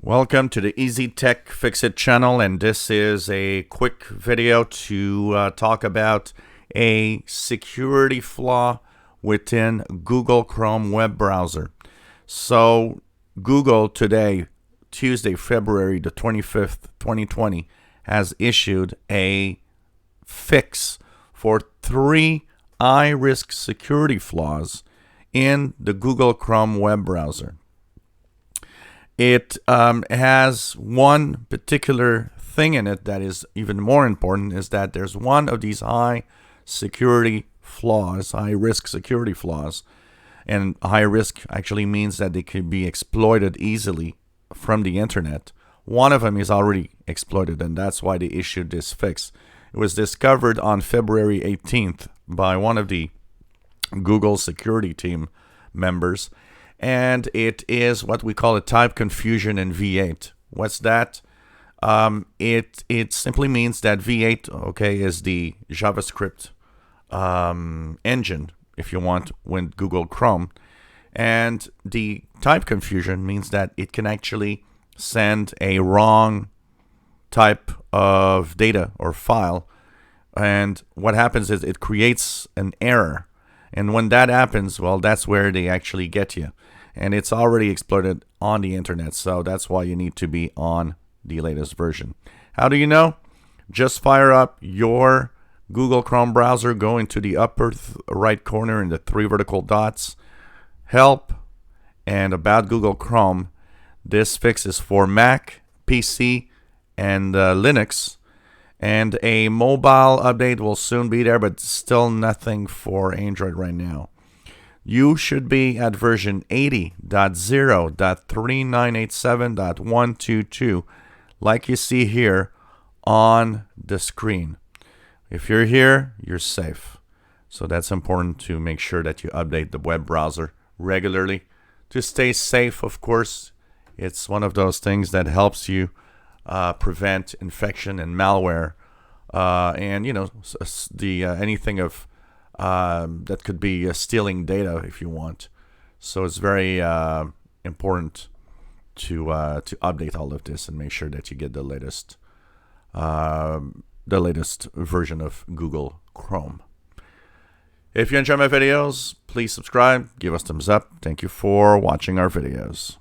Welcome to the Easy Tech Fixit channel, and this is a quick video to talk about a security flaw within Google Chrome web browser. So Google today, Tuesday, February the 25th, 2020, has issued a fix for 3 high-risk security flaws in the Google Chrome web browser. It has one particular thing in it that is even more important, is that there's one of these high security flaws, high risk security flaws. And high risk actually means that they could be exploited easily from the internet. One of them is already exploited, and that's why they issued this fix. It was discovered on February 18th by one of the Google security team members. And it is what we call a type confusion in V8. What's that? It simply means that V8, is the JavaScript engine, if you want, with Google Chrome. And the type confusion means that it can actually send a wrong type of data or file. And what happens is it creates an error. And when that happens, well, that's where they actually get you. And it's already exploited on the internet, so that's why you need to be on the latest version. How do you know? Just fire up your Google Chrome browser, go into the upper right corner in the 3 vertical dots, Help, and About Google Chrome. This fix is for Mac, PC, and Linux. And a mobile update will soon be there, but still nothing for Android right now. You should be at version 80.0.3987.122, like you see here on the screen. If you're here, you're safe. So that's important to make sure that you update the web browser regularly to stay safe. Of course, it's one of those things that helps you prevent infection and malware, and anything of that could be stealing data if you want. So it's very important to update all of this and make sure that you get the latest version of Google Chrome. If you enjoy my videos, please subscribe, give us thumbs up. Thank you for watching our videos.